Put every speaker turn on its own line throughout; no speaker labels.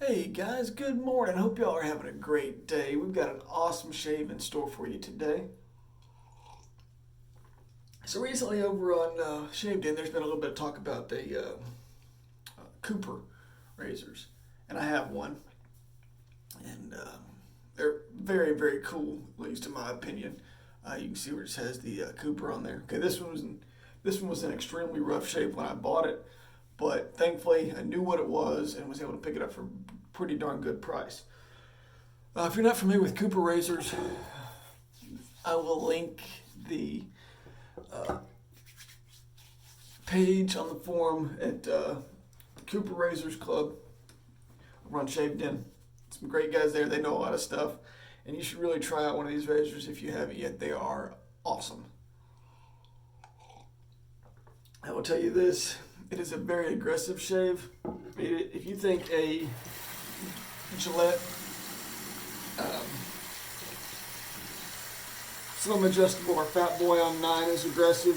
Hey guys, good morning. Hope y'all are having a great day. We've got an awesome shave in store for you today. So recently over on Shaved In, there's been a little bit of talk about the Cooper razors, and I have one, and they're very, very cool, at least in my opinion. You can see where it says the Cooper on there. Okay, this one was in extremely rough shape when I bought it, but thankfully I knew what it was and was able to pick it up for a pretty darn good price. If you're not familiar with Cooper razors, I will link the page on the forum at Cooper Razors Club. Run Shaved In. Some great guys there. They know a lot of stuff, and you should really try out one of these razors if you haven't yet. They are awesome. I will tell you this: it is a very aggressive shave. If you think a Gillette Slim Adjustable or Fat Boy on 9 is aggressive,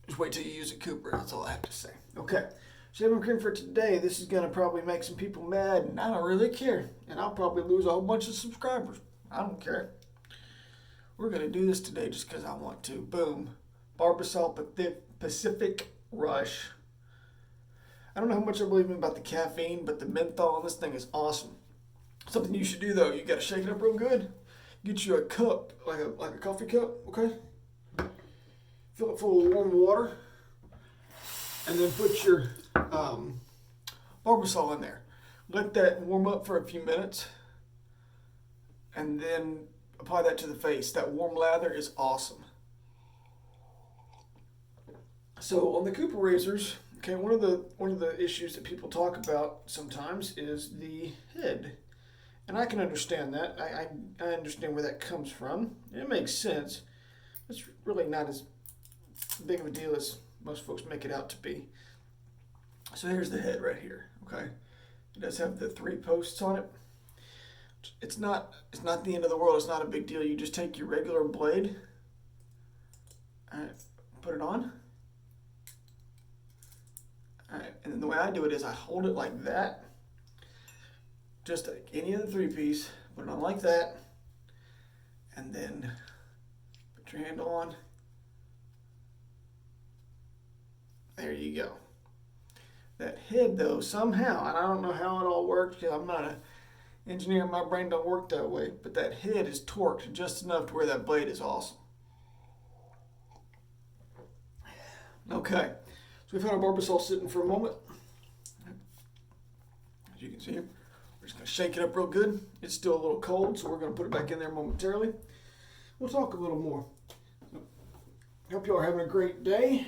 just wait till you use a Cooper. That's all I have to say. Okay, shaving cream for today. This is going to probably make some people mad, and I don't really care. And I'll probably lose a whole bunch of subscribers. I don't care. We're going to do this today just because I want to. Boom. Barbasol Pacific Rush. I don't know how much I believe in about the caffeine, but the menthol on this thing is awesome. Something you should do though, you gotta shake it up real good. Get you a cup, like a coffee cup, okay? Fill it full of warm water, and then put your Barbasol in there. Let that warm up for a few minutes, and then apply that to the face. That warm lather is awesome. So on the Cooper razors, okay, one of the issues that people talk about sometimes is the head. And I can understand that. I understand where that comes from. It makes sense. It's really not as big of a deal as most folks make it out to be. So here's the head right here, okay? It does have the 3 posts on it. It's not the end of the world. It's not a big deal. You just take your regular blade, put it on. Alright, and then the way I do it is I hold it like that, just like any other 3-piece, put it on like that, and then put your handle on. There you go. That head though, somehow, and I don't know how it all works because I'm not an engineer, my brain don't work that way, but that head is torqued just enough to where that blade is awesome. Okay. So we've had our Barbasol sitting for a moment. As you can see here, we're just going to shake it up real good. It's still a little cold, so we're going to put it back in there momentarily. We'll talk a little more. Hope you all are having a great day.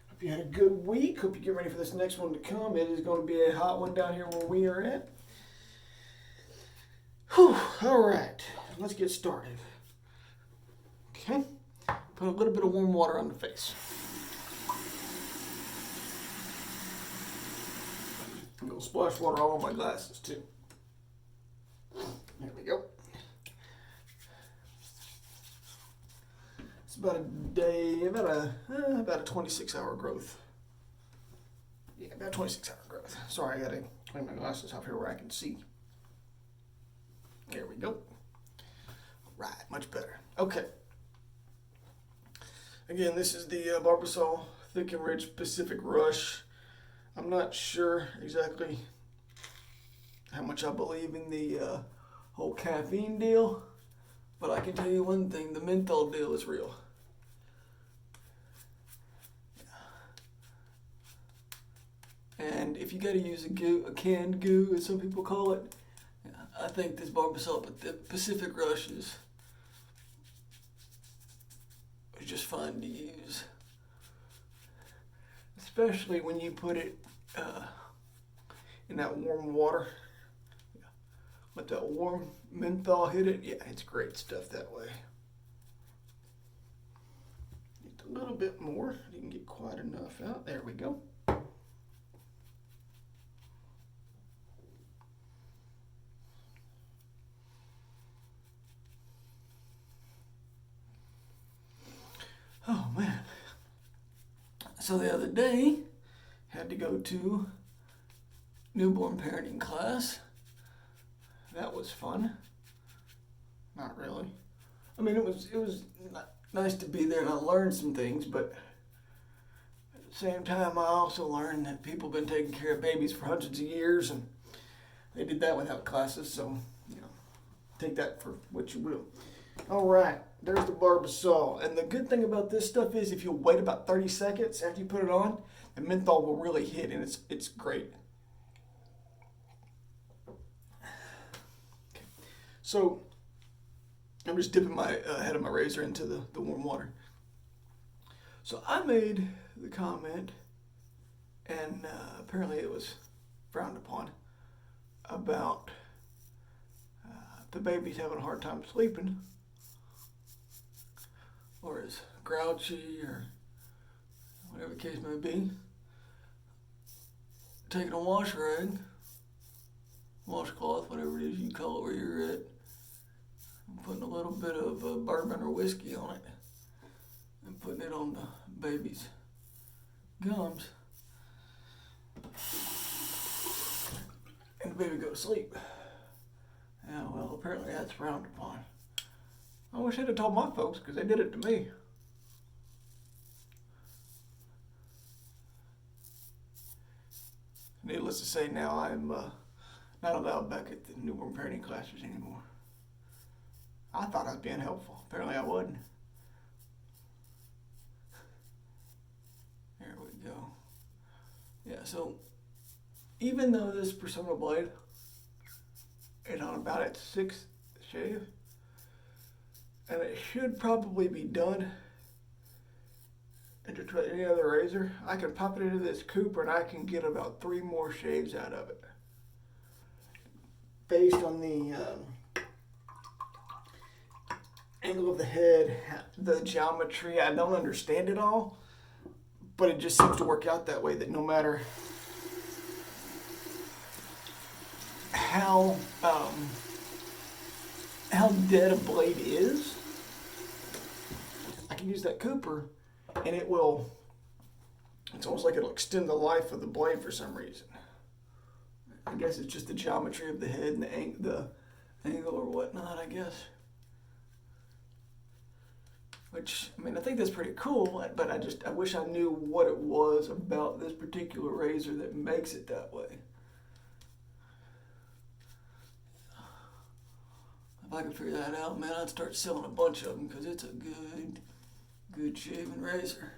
Hope you had a good week. Hope you get ready for this next one to come. It is going to be a hot one down here where we are at. Whew, all right, let's get started. Okay, put a little bit of warm water on the face. I'm going to splash water all on my glasses too. There we go. It's about a day, about a 26-hour growth. Yeah, about 26-hour growth. Sorry, I got to clean my glasses off here where I can see. There we go. All right, much better. Okay. Again, this is the Barbasol Thick and Rich Pacific Rush. I'm not sure exactly how much I believe in the whole caffeine deal, but I can tell you one thing, the menthol deal is real. And if you gotta use a canned goo, as some people call it, I think this Barbasol, but the Pacific Rush is just fun to use. Especially when you put it in that warm water. Let that warm menthol hit it. Yeah, it's great stuff that way. Just a little bit more. I didn't get quite enough out. There we go. Oh man. So the other day, had to go to newborn parenting class. That was fun. Not really. I mean, it was nice to be there and I learned some things, but at the same time, I also learned that people have been taking care of babies for hundreds of years, and they did that without classes. So, take that for what you will. All right, there's the Barbasol, and the good thing about this stuff is if you wait about 30 seconds after you put it on, the menthol will really hit, and it's great. Okay. So I'm just dipping my head of my razor into the warm water. So I made the comment, and apparently it was frowned upon, about the baby's having a hard time sleeping, or is grouchy, or whatever the case may be. Taking a wash rag, washcloth, whatever it is you call it where you're at, and putting a little bit of bourbon or whiskey on it, and putting it on the baby's gums, and the baby go to sleep. Yeah, well, apparently that's frowned upon. I wish I'd have told my folks, because they did it to me. Needless to say, now I'm not allowed back at the newborn parenting classes anymore. I thought I was being helpful. Apparently I wasn't. There we go. Yeah, so even though this Persona blade is on about its 6th shave, and it should probably be done into any other razor, I can pop it into this Cooper and I can get about 3 more shaves out of it. Based on the angle of the head, the geometry, I don't understand it all, but it just seems to work out that way, that no matter how dead a blade is, I can use that Cooper and it's almost like it'll extend the life of the blade for some reason. I guess it's just the geometry of the head and the angle or whatnot, I guess. Which, I mean, I think that's pretty cool, but I wish I knew what it was about this particular razor that makes it that way. If I could figure that out, man, I'd start selling a bunch of them, because it's a good shaving razor.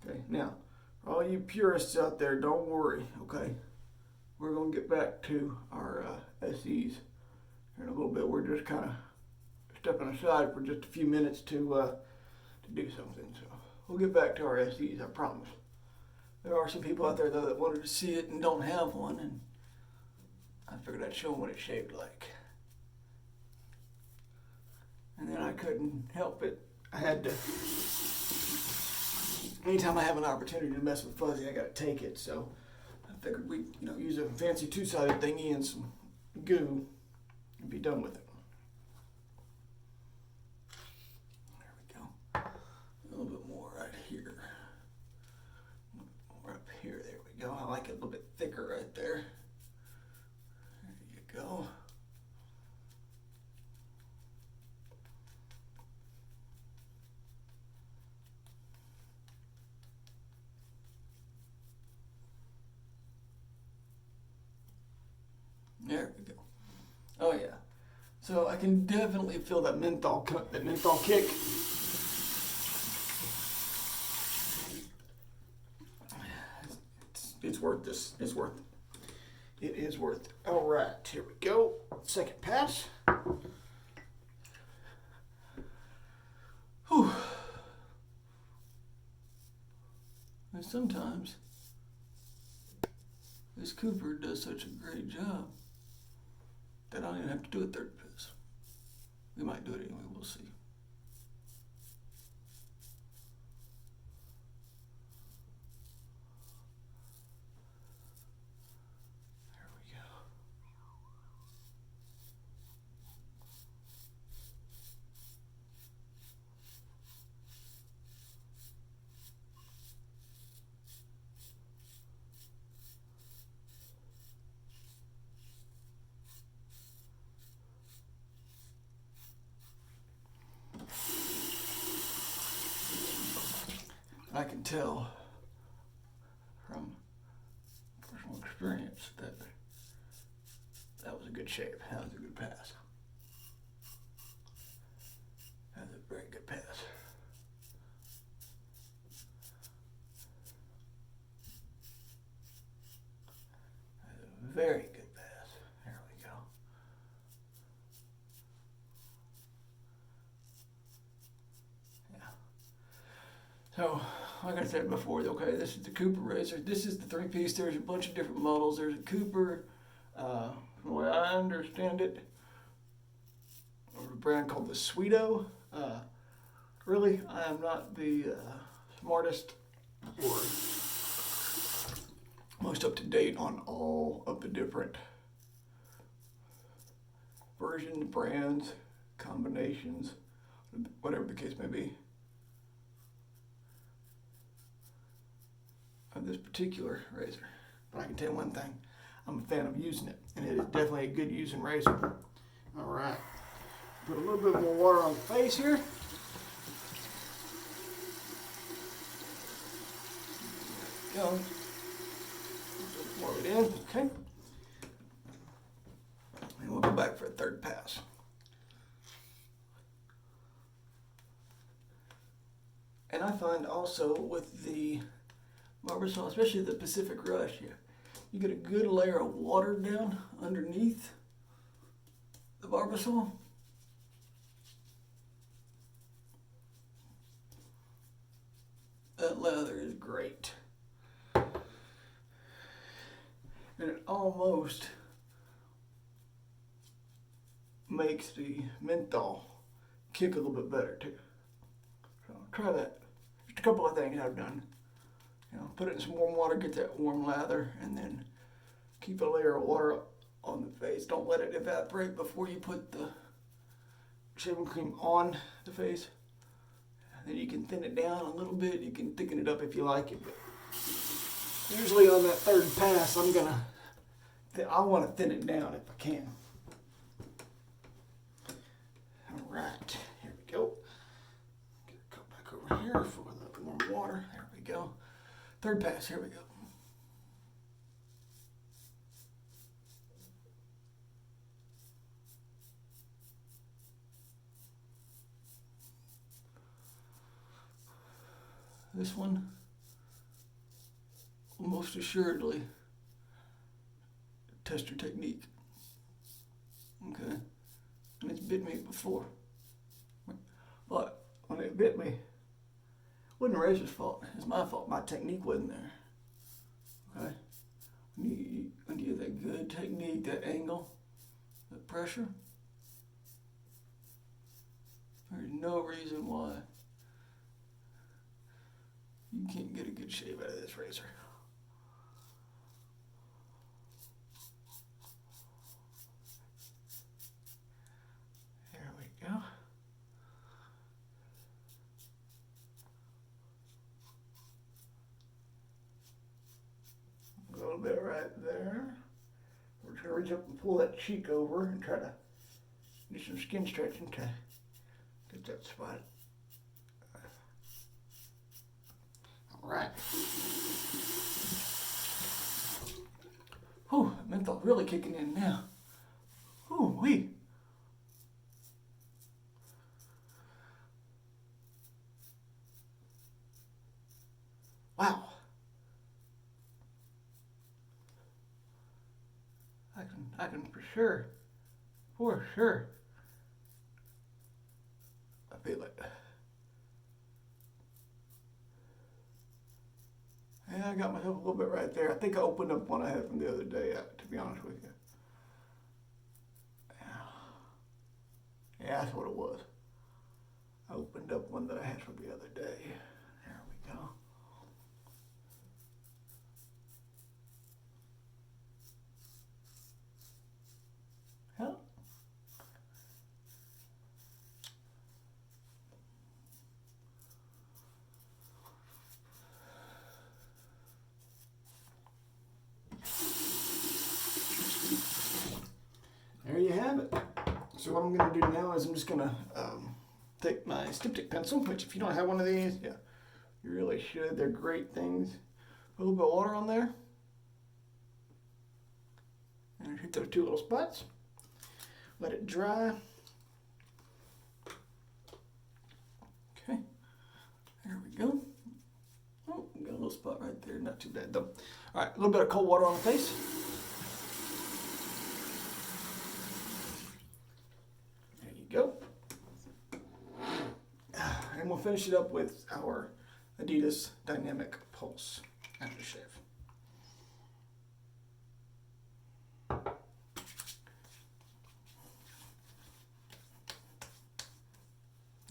Okay, now, for all you purists out there, don't worry, okay? We're going to get back to our SEs here in a little bit. We're just kind of stepping aside for just a few minutes to do something. So we'll get back to our SEs, I promise. There are some people out there, though, that wanted to see it and don't have one, and I figured I'd show them what it shaved like. And then I couldn't help it. I had to, anytime I have an opportunity to mess with Fuzzy, I gotta take it. So I figured we'd use a fancy 2-sided thingy and some goo and be done with it. There we go. A little bit more right here. A little bit more up here. There we go. I like it a little bit thicker right there. There you go. There we go. Oh yeah. So I can definitely feel that menthol kick. It's worth this. It's worth it. It is worth it. All right, here we go. Second pass. Whew. And sometimes this Cooper does such a great job that I don't even have to do a third pass. We might do it anyway, we'll see. There we go. I can tell from personal experience that that was a good shape. That was a good pass. That was a very good pass. That was a very good pass. There we go. Yeah. So, like I said before, okay, this is the Cooper razor. This is the 3-piece. There's a bunch of different models. There's a Cooper, from the way I understand it, a brand called the Sweeto. Really, I am not the smartest or most up to date on all of the different versions, brands, combinations, whatever the case may be, of this particular razor. But I can tell you one thing, I'm a fan of using it, and it is definitely a good using razor. All right, put a little bit more water on the face here. Go. Pour it in, okay. And we'll go back for a third pass. And I find also with the Barbasol, especially the Pacific Rush, you get a good layer of water down underneath the Barbasol. That leather is great. And it almost makes the menthol kick a little bit better too. So try that. Just a couple of things I've done. Put it in some warm water, get that warm lather, and then keep a layer of water on the face. Don't let it evaporate before you put the shaving cream on the face. And then you can thin it down a little bit. You can thicken it up if you like it, but usually on that third pass, I want to thin it down if I can. All right, here we go. Get a cup back over here for the warm water. There we go. Third pass, here we go. This one will most assuredly test your technique. Okay? And it's bit me before. But when it bit me, it wasn't the razor's fault. It's my fault. My technique wasn't there. Okay? When you have that good technique, that angle, that pressure, there's no reason why you can't get a good shave out of this razor. There we go. A little bit right there. We're just going to reach up and pull that cheek over and try to do some skin stretching to get that spot. All right. Whew, menthol really kicking in now. Ooh, wee. Wow. I can for sure, I feel it. Yeah, I got myself a little bit right there. I think I opened up one I had from the other day, to be honest with you. Yeah, that's what it was. I opened up one that I had from the other day. There we go. Yeah. There you have it. So what I'm going to do now is I'm just going to take my styptic pencil, which if you don't have one of these, yeah, You really should. They're great things. Put a little bit of water on there. And hit those two little spots. Let it dry. Okay. There we go. Oh, got a little spot right there. Not too bad though. All right, a little bit of cold water on the face. There you go. And we'll finish it up with our Adidas Dynamic Pulse aftershave.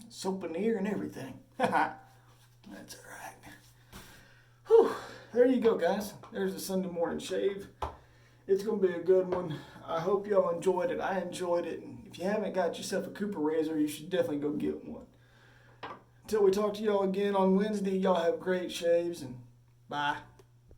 Soap in the ear and everything. That's all right. Whew. There you go, guys. There's the Sunday morning shave. It's going to be a good one. I hope y'all enjoyed it. I enjoyed it. And if you haven't got yourself a Cooper razor, you should definitely go get one. Until we talk to y'all again on Wednesday, y'all have great shaves and bye.